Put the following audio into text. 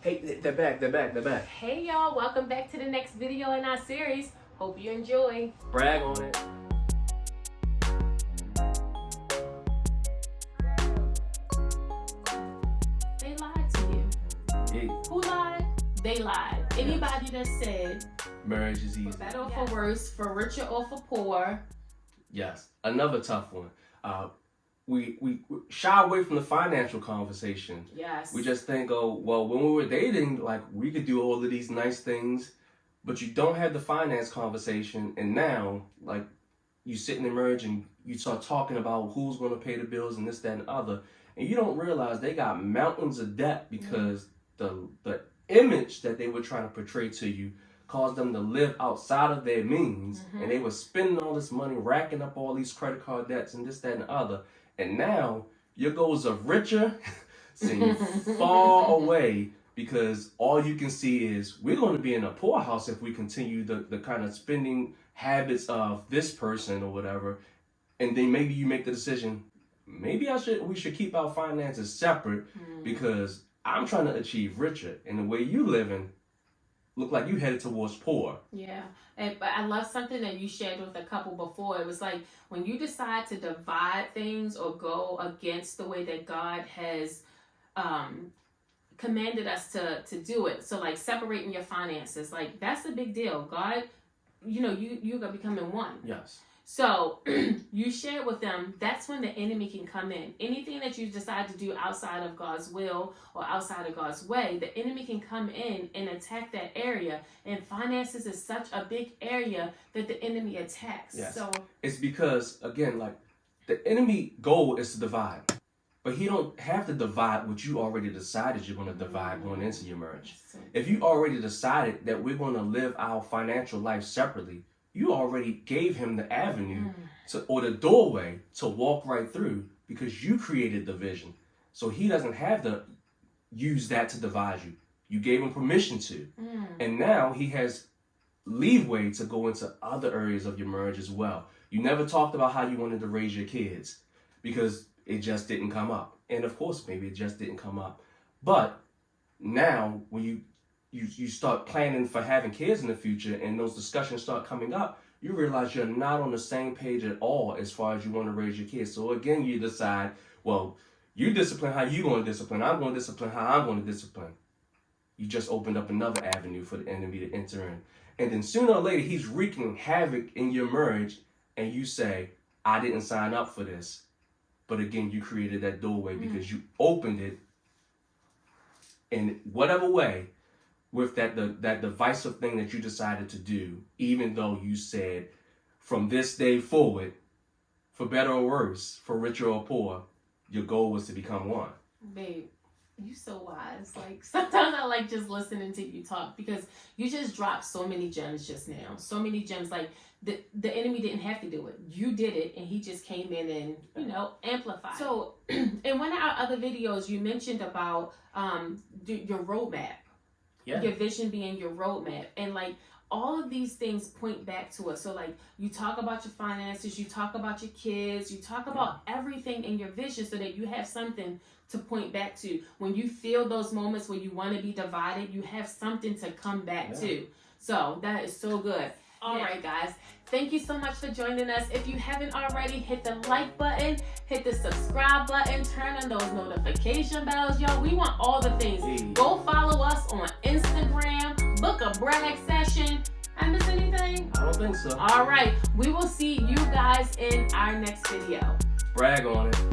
Hey, they're back. Hey y'all, welcome back to the next video in our series. Hope you enjoy. Brag on it. They lied to you. Yeah. Who lied? They lied. Anybody that said Marriage is easy. for better or for worse, for richer or for poor. Yes. Another tough one. We shy away from the financial conversation. Yes. We just think, oh, well, when we were dating, like, we could do all of these nice things, but you don't have the finance conversation. And now, like, you sit in the marriage and you start talking about who's going to pay the bills and this, that, and the other. And you don't realize they got mountains of debt because the image that they were trying to portray to you caused them to live outside of their means. And they were spending all this money, racking up all these credit card debts and this, that, and the other. And now your goals are richer seem far away because all you can see is we're going to be in a poorhouse if we continue the kind of spending habits of this person or whatever. And then maybe you make the decision, maybe we should keep our finances separate because I'm trying to achieve richer. And the way you living look like you headed towards poor. Yeah. But I love something that you shared with a couple before. It was like when you decide to divide things or go against the way that God has commanded us to do it. So like separating your finances, like that's a big deal. God, you're becoming one. Yes. So you share with them, that's when the enemy can come in. Anything that you decide to do outside of God's will or outside of God's way, the enemy can come in and attack that area. And finances is such a big area that the enemy attacks. Yes. So it's because, again, like the enemy goal is to divide. But he don't have to divide what you already decided you're going to divide going into your marriage. If you already decided that we're going to live our financial life separately, you already gave him the avenue or the doorway to walk right through because you created the vision. So he doesn't have to use that to divide you. You gave him permission to. And now he has leeway to go into other areas of your marriage as well. You never talked about how you wanted to raise your kids because it just didn't come up. And of course, maybe it just didn't come up. But now when you start planning for having kids in the future and those discussions start coming up, you realize you're not on the same page at all as far as you want to raise your kids. So again, you decide, well, you discipline how you're going to discipline. I'm going to discipline how I'm going to discipline. You just opened up another avenue for the enemy to enter in. And then sooner or later, he's wreaking havoc in your marriage. And you say, I didn't sign up for this. But again, you created that doorway because you opened it in whatever way with that divisive thing that you decided to do, even though you said from this day forward, for better or worse, for richer or poor, your goal was to become one. Babe, you so wise. Like sometimes I like just listening to you talk because you just dropped so many gems just now. So many gems. Like the enemy didn't have to do it. You did it, and he just came in and amplified. So in one of our other videos, you mentioned about your roadmap. Yeah. Your vision being your roadmap. And like all of these things point back to us. So like you talk about your finances, you talk about your kids, you talk about everything in your vision so that you have something to point back to. When you feel those moments where you want to be divided, you have something to come back to. So that is so good. All right, guys. Thank you so much for joining us. If you haven't already, hit the like button, hit the subscribe button, turn on those notification bells. Y'all, we want all the things. Go follow us on Instagram, book a brag session. I miss anything? I don't think so. All right. We will see you guys in our next video. Brag on it.